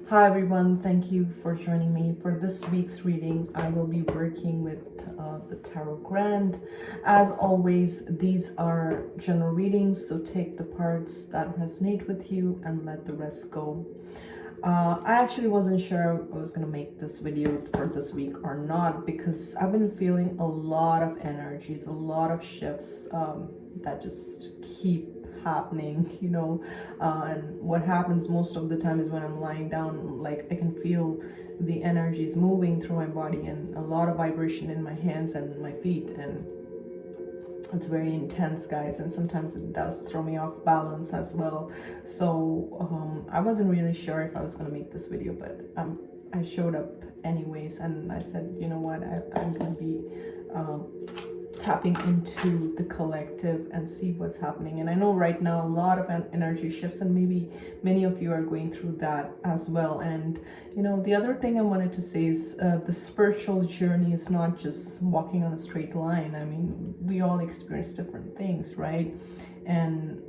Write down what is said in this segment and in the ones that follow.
Hi everyone, thank you for joining me. For this week's reading, I will be working with the Tarot Grand. As always, these are general readings, so take the parts that resonate with you and let the rest go. I actually wasn't sure I was gonna make this video for this week or not because I've been feeling a lot of energies, a lot of shifts that just keep happening, and what happens most of the time is when I'm lying down, like I can feel the energies moving through my body and a lot of vibration in my hands and my feet, and it's very intense, guys, and sometimes it does throw me off balance as well. So I wasn't really sure if I was going to make this video, but I showed up anyways, and I said, you know what, I'm going to be tapping into the collective and see what's happening. And I know right now a lot of energy shifts, and maybe many of you are going through that as well. And the other thing I wanted to say is the spiritual journey is not just walking on a straight line. I mean, we all experience different things, right? And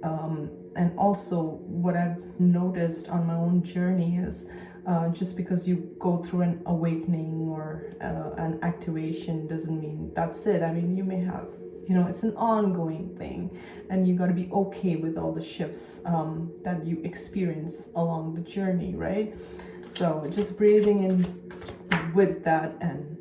also what I've noticed on my own journey is just because you go through an awakening or an activation doesn't mean that's it. I mean, you may have, it's an ongoing thing, and you got to be okay with all the shifts that you experience along the journey, right? So just breathing in with that and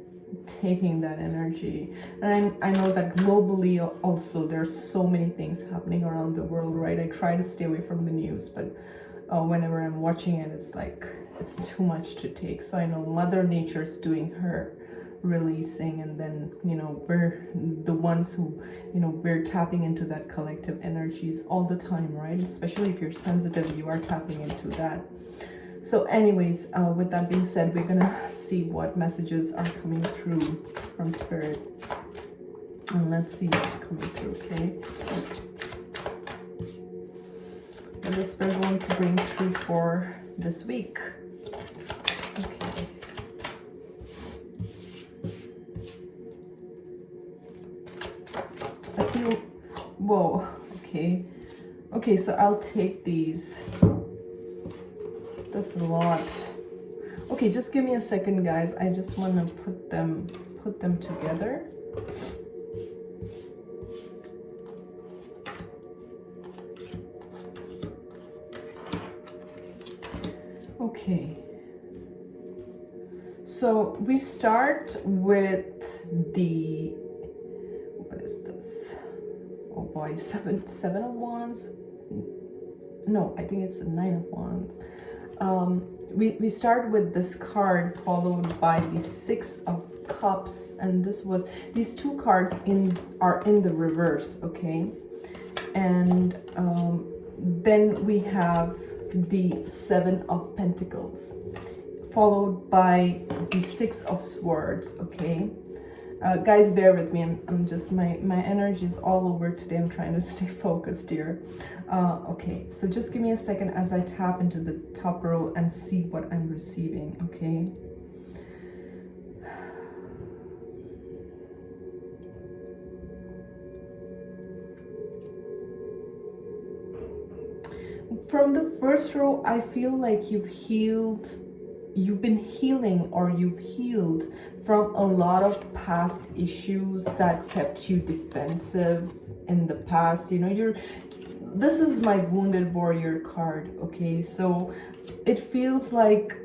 taking that energy. And I know that globally also there's so many things happening around the world, right? I try to stay away from the news, but whenever I'm watching it, it's like it's too much to take. So I know Mother Nature's doing her releasing, and then we're the ones who we're tapping into that collective energies all the time, right? Especially if you're sensitive, you are tapping into that. So anyways, with that being said, we're gonna see what messages are coming through from Spirit, and let's see what's coming through. Okay, what does Spirit want to bring through for this week? Okay. I feel, whoa, okay, so I'll take these. That's a lot. Okay, just give me a second, guys. I just want to put them together. Okay, so we start with the, what is this? Oh boy, seven of wands. No, I think it's a 9 of wands. We start with this card followed by the 6 of cups, and these two cards are in the reverse, okay? And then we have the 7 of pentacles followed by the 6 of swords, okay? Guys, bear with me. I'm just, my energy is all over today. I'm trying to stay focused here. Okay, so just give me a second as I tap into the top row and see what I'm receiving, okay? From the first row, I feel like you've been healing, or you've healed from a lot of past issues that kept you defensive in the past. This is my wounded warrior card, okay? So it feels like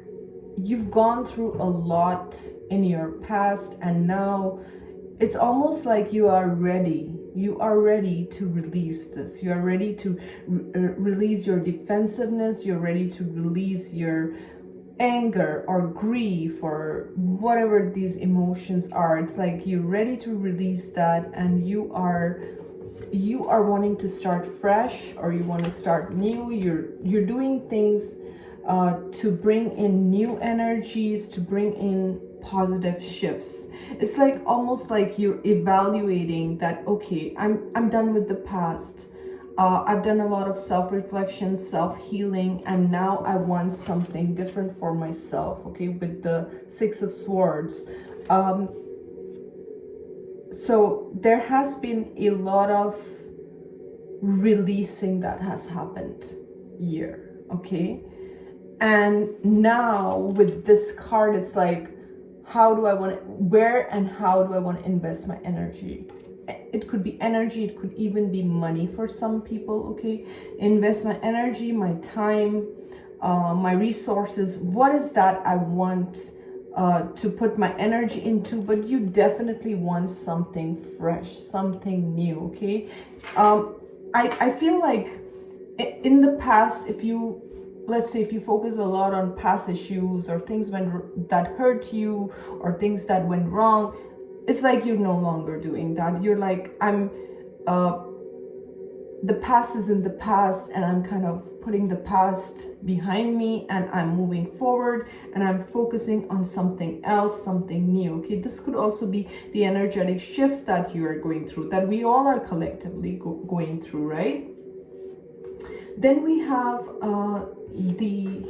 you've gone through a lot in your past, and now it's almost like you are ready to release this. You are ready to release your defensiveness. You're ready to release your anger or grief or whatever these emotions are. It's like you're ready to release that, and you are wanting to start fresh, or you want to start new. You're doing things to bring in new energies, to bring in positive shifts. It's like almost like you're evaluating that, okay, I'm done with the past. I've done a lot of self-reflection, self-healing, and now I want something different for myself, okay, with the 6 of swords. So there has been a lot of releasing that has happened here, okay? And now with this card, it's like, how do I want to, where and how do I want to invest my energy? It could be energy, it could even be money for some people, okay? Invest my energy, my time, my resources. What is that I want to put my energy into? But you definitely want something fresh, something new, okay? I feel like in the past, if you, let's say if you focus a lot on past issues or things that hurt you or things that went wrong, it's like you're no longer doing that. You're like, the past is in the past, and I'm kind of putting the past behind me, and I'm moving forward, and I'm focusing on something else, something new. Okay, this could also be the energetic shifts that you are going through, that we all are collectively going through, right? Then we have the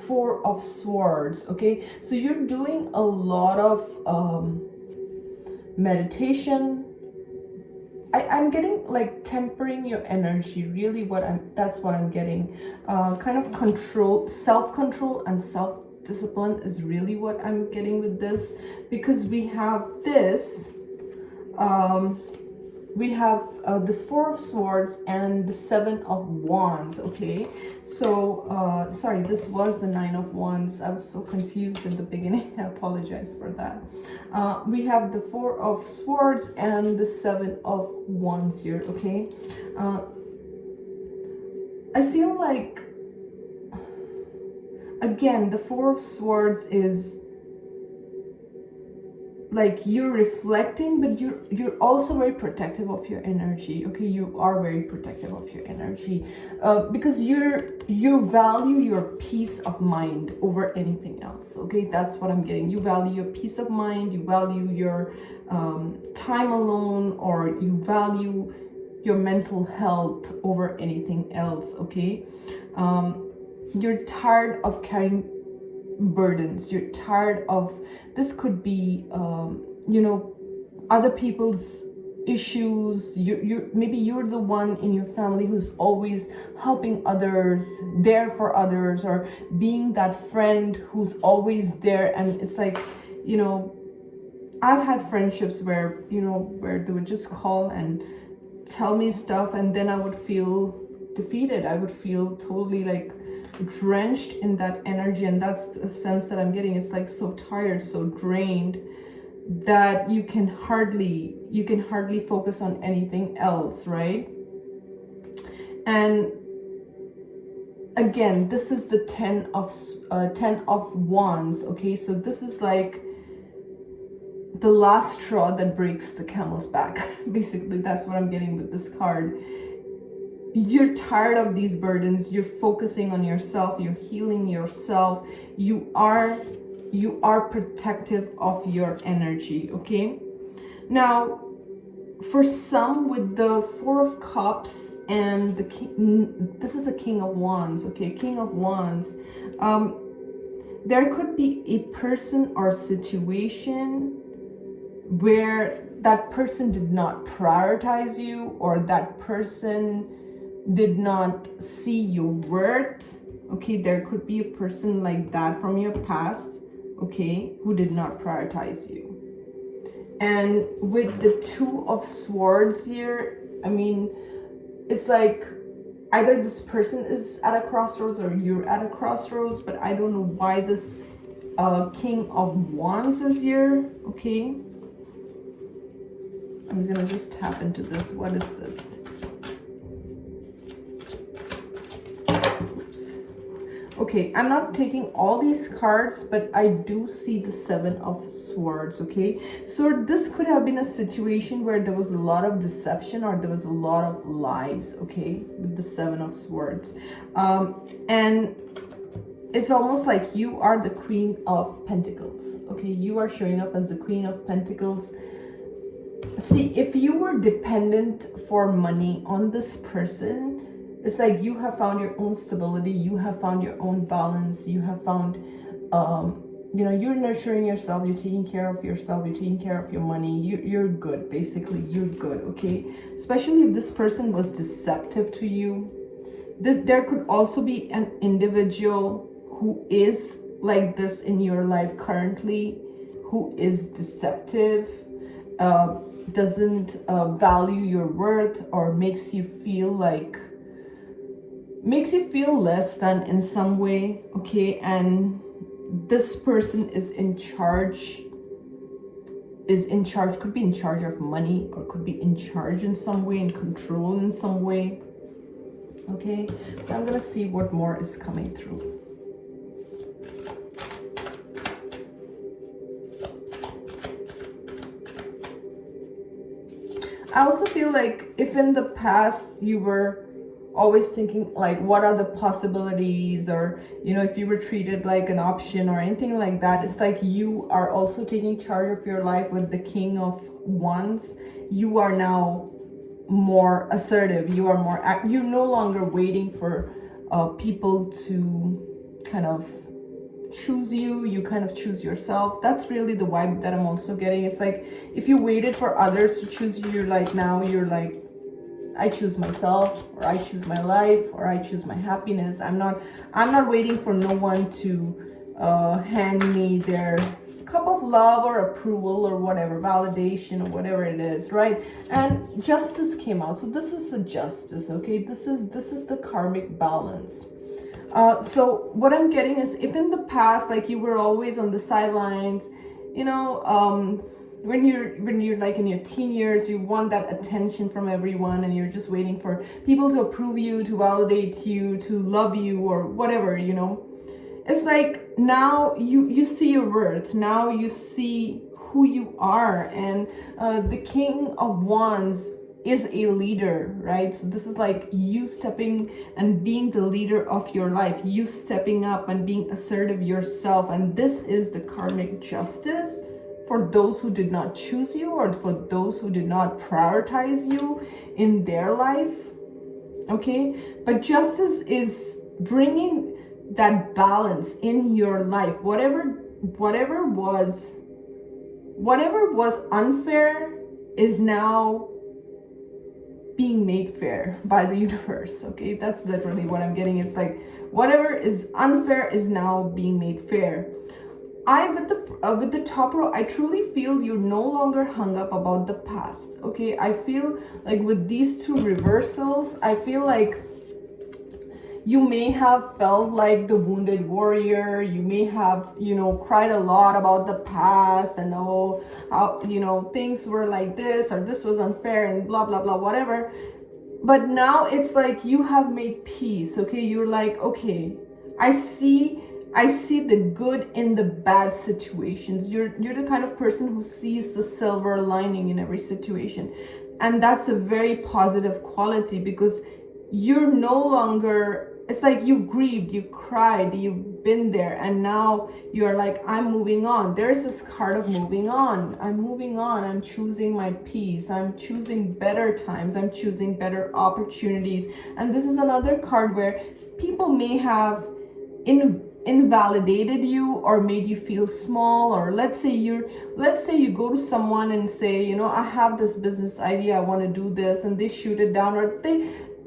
Four of Swords. Okay, so you're doing a lot of meditation. I'm getting like tempering your energy, really. That's what I'm getting. Kind of control, self-control and self-discipline is really what I'm getting with this, because we have this this Four of Swords and the Seven of Wands. Okay, so sorry, this was the Nine of Wands. I was so confused in the beginning. I apologize for that. We have the Four of Swords and the Seven of Wands here. Okay, I feel like, again, the Four of Swords is like you're reflecting, but you're also very protective of your energy. Okay, you are very protective of your energy, because you value your peace of mind over anything else. Okay, that's what I'm getting. You value your peace of mind, you value your time alone, or you value your mental health over anything else. Okay, you're tired of carrying burdens. You're tired of, this could be other people's issues. You maybe you're the one in your family who's always helping others, there for others, or being that friend who's always there. And it's like, I've had friendships where they would just call and tell me stuff, and then I would feel defeated. I would feel totally like drenched in that energy, and that's a sense that I'm getting. It's like so tired, so drained, that you can hardly focus on anything else, right? And again, this is the Ten of Wands. Okay, so this is like the last straw that breaks the camel's back. Basically, that's what I'm getting with this card. You're tired of these burdens. You're focusing on yourself. You're healing yourself. You are protective of your energy. Okay, now for some, with the Four of Cups and the King, this is the King of Wands. Okay, King of Wands, there could be a person or situation where that person did not prioritize you, or that person did not see your worth. Okay, there could be a person like that from your past, okay, who did not prioritize you. And with the Two of Swords here, I mean, it's like either this person is at a crossroads or you're at a crossroads, but I don't know why this King of Wands is here. Okay, I'm gonna just tap into this. What is this? Oops. Okay, I'm not taking all these cards, but I do see the Seven of Swords. Okay, so this could have been a situation where there was a lot of deception, or there was a lot of lies. Okay, with the Seven of Swords, and it's almost like you are the Queen of Pentacles. Okay, you are showing up as the Queen of Pentacles. See, if you were dependent for money on this person, it's like you have found your own stability, you have found your own balance, you have found, you're nurturing yourself, you're taking care of yourself, you're taking care of your money, you're good, basically, you're good, okay? Especially if this person was deceptive to you. There could also be an individual who is like this in your life currently, who is deceptive, doesn't value your worth, or makes you feel less than in some way, okay? And this person is in charge, could be in charge of money, or could be in charge in some way, in control in some way, okay? I'm gonna see what more is coming through. I also feel like if in the past you were always thinking like, what are the possibilities, or if you were treated like an option or anything like that, it's like you are also taking charge of your life with the King of Wands. You are now more assertive, you are more you're no longer waiting for people to kind of choose you. You kind of choose yourself. That's really the vibe that I'm also getting. It's like if you waited for others to choose you, now you're like, I choose myself, or I choose my life, or I choose my happiness. I'm not waiting for no one to hand me their cup of love or approval or whatever, validation or whatever it is, right? And justice came out. So this is the justice, okay? This is the karmic balance. So what I'm getting is, if in the past, like, you were always on the sidelines, when you're like in your teen years, you want that attention from everyone, and you're just waiting for people to approve you, to validate you, to love you, or whatever, it's like now you see your worth. Now you see who you are, and the King of Wands is a leader, right? So this is like you stepping and being the leader of your life, you stepping up and being assertive yourself. And this is the karmic justice for those who did not choose you, or for those who did not prioritize you in their life, okay? But justice is bringing that balance in your life. Whatever was unfair is now being made fair by the universe, okay? That's literally what I'm getting. It's like whatever is unfair is now being made fair. With the top row, I truly feel you're no longer hung up about the past, okay? I feel like with these two reversals, I feel like you may have felt like the wounded warrior. You may have, cried a lot about the past, and how, things were like this, or this was unfair, and blah, blah, blah, whatever. But now it's like you have made peace, okay? You're like, okay, I see the good in the bad situations. You're the kind of person who sees the silver lining in every situation. And that's a very positive quality, because you're no longer, it's like you grieved, you cried, you've been there, and now you're like, I'm moving on. There's this card of moving on. I'm moving on. I'm choosing my peace. I'm choosing better times. I'm choosing better opportunities. And this is another card where people may have invalidated you or made you feel small. Or let's say you go to someone and say, I have this business idea, I want to do this, and they shoot it down. Or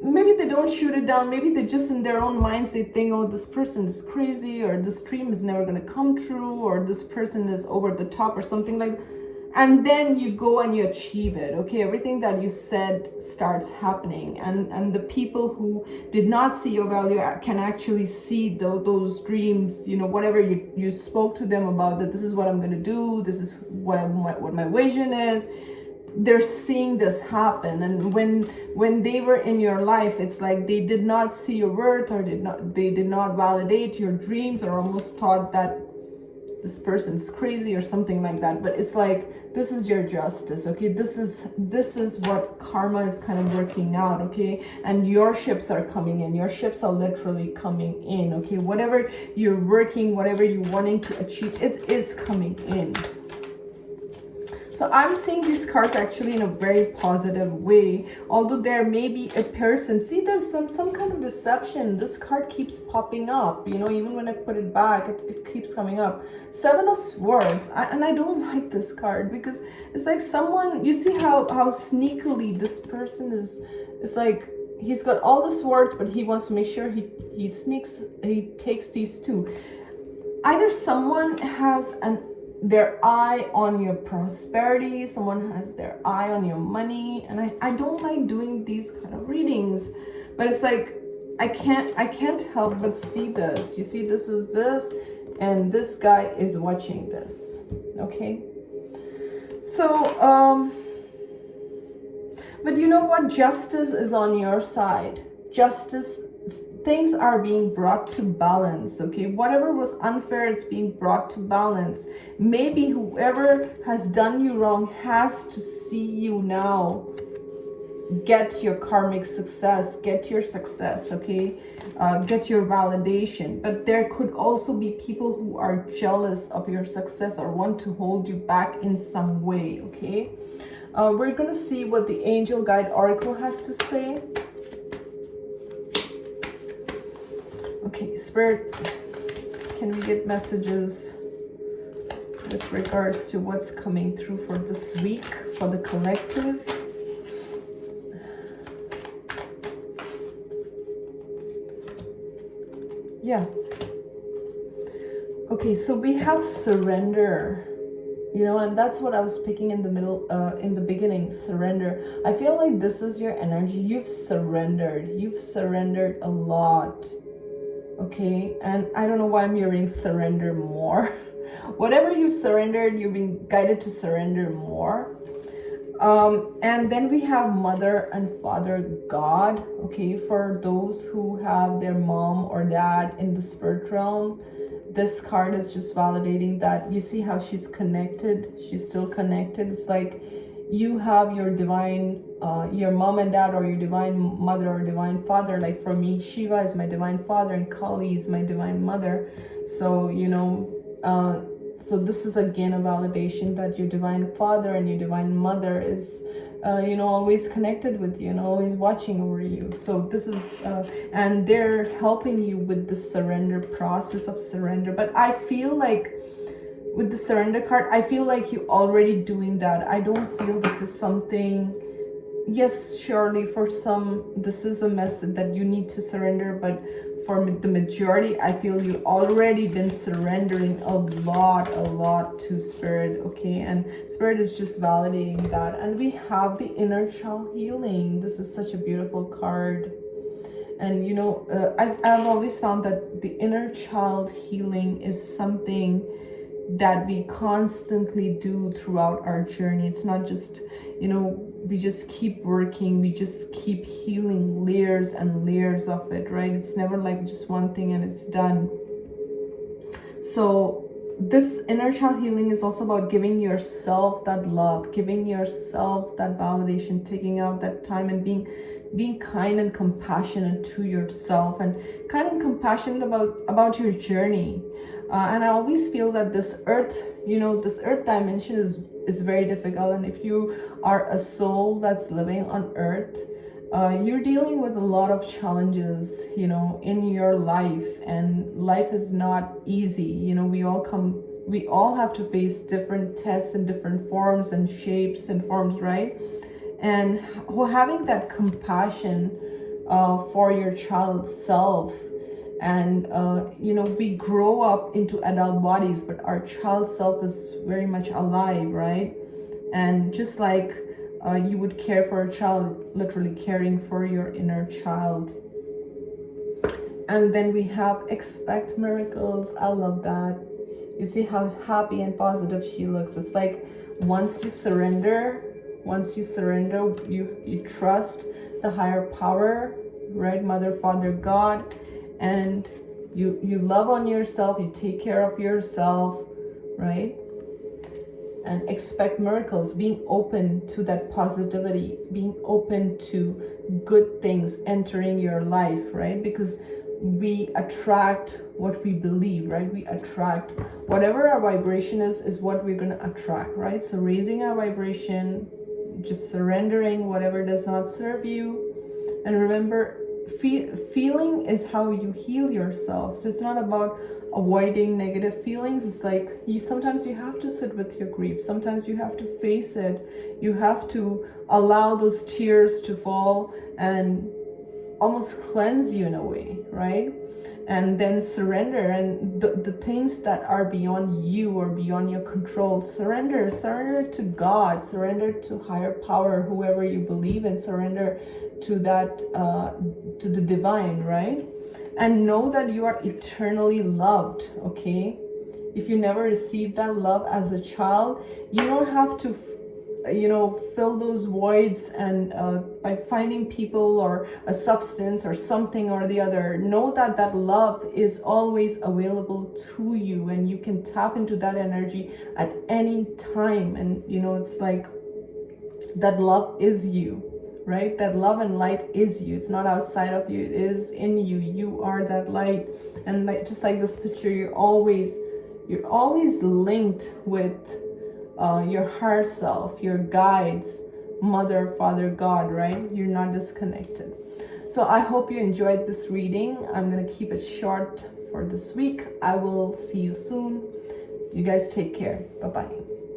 maybe they don't shoot it down, maybe they just in their own minds they think, oh, this person is crazy, or this dream is never going to come true, or this person is over the top, or something like that. And then you go and you achieve it, okay? Everything that you said starts happening, and the people who did not see your value can actually see those dreams, whatever you spoke to them about, that this is what I'm going to do, this is what my vision is. They're seeing this happen. And when they were in your life, it's like they did not see your worth, or they did not validate your dreams, or almost thought that this person's crazy or something like that. But it's like, this is your justice, okay? This is what karma is kind of working out, okay? And your ships are coming in. Your ships are literally coming in, okay? Whatever you're working, whatever you're wanting to achieve, it is coming in. So I'm seeing these cards actually in a very positive way. Although there may be a person, see, there's some kind of deception. This card keeps popping up, even when I put it back, it keeps coming up. Seven of Swords, and I don't like this card, because it's like someone, you see how sneakily this person is like, he's got all the swords, but he wants to make sure he takes these two. Either someone has their eye on your prosperity, someone has their eye on your money, and I don't like doing these kind of readings, but it's like I can't help but see this. You see, this is this, and this guy is watching this. Okay, so but you know what? Justice is on your side. Justice, things are being brought to balance, okay? Whatever was unfair is being brought to balance. Maybe whoever has done you wrong has to see you now get your karmic success, get your success, okay? Get your validation. But there could also be people who are jealous of your success or want to hold you back in some way, okay? We're gonna see what the Angel Guide Oracle has to say. Okay, Spirit, can we get messages with regards to what's coming through for this week for the collective? Yeah. Okay, so we have surrender. You know, and that's what I was picking in the middle, in the beginning, surrender. I feel like this is your energy. You've surrendered a lot, okay? And I don't know why I'm hearing surrender more. Whatever you've surrendered, you're being guided to surrender more. And then we have Mother and Father God, okay? For those who have their mom or dad in the spirit realm, this card is just validating that. You see how she's connected? She's still connected. It's like you have your divine, your mom and dad, or your divine mother or divine father. Like for me, Shiva is my divine father and Kali is my divine mother. So, you know, so this is again a validation that your divine father and your divine mother is, you know, always connected with you and always watching over you. So this is, and they're helping you with the surrender process of surrender. But I feel like with the surrender card, I feel like you're already doing that. I don't feel this is something, yes, surely for some, this is a message that you need to surrender, but for the majority, I feel you've already been surrendering a lot to Spirit, okay? And Spirit is just validating that. And we have the inner child healing. This is such a beautiful card. And you know, I've always found that the inner child healing is something that we constantly do throughout our journey. It's not just, you know, we just keep working, we just keep healing layers and layers of it, right? It's never like just one thing and it's done. So this inner child healing is also about giving yourself that love, giving yourself that validation, taking out that time and being kind and compassionate to yourself, and kind and compassionate about your journey. And I always feel that this earth, you know, this earth dimension is very difficult. And if you are a soul that's living on earth, you're dealing with a lot of challenges, you know, in your life, and life is not easy. You know, we all have to face different tests in different forms and shapes and forms, right? And having that compassion for your child self. And you know, we grow up into adult bodies, but our child self is very much alive, right? And just like you would care for a child, literally caring for your inner child. And then we have expect miracles. I love that. You see how happy and positive she looks. It's like once you surrender, you trust the higher power, right? Mother, Father, God. And you love on yourself, you take care of yourself, right? And expect miracles, being open to that positivity, being open to good things entering your life, right? Because we attract what we believe, right? We attract whatever our vibration is what we're going to attract, right? So raising our vibration, just surrendering whatever does not serve you. And remember, feeling is how you heal yourself. So it's not about avoiding negative feelings. It's like sometimes you have to sit with your grief, sometimes you have to face it, you have to allow those tears to fall, and almost cleanse you in a way, right? And then surrender, and the things that are beyond you or beyond your control, surrender to God, surrender to higher power, whoever you believe in, surrender to that to the divine, right? And know that you are eternally loved. Okay, if you never received that love as a child, you don't have to fill those voids and by finding people or a substance or something or the other. Know that that love is always available to you, and you can tap into that energy at any time. And it's like that love is you, right? That love and light is you. It's not outside of you, it is in you. You are that light. And like, just like this picture, you're always linked with your higher self, your guides, mother, father, God, right? You're not disconnected. So I hope you enjoyed this reading. I'm going to keep it short for this week. I will see you soon. You guys take care. Bye-bye.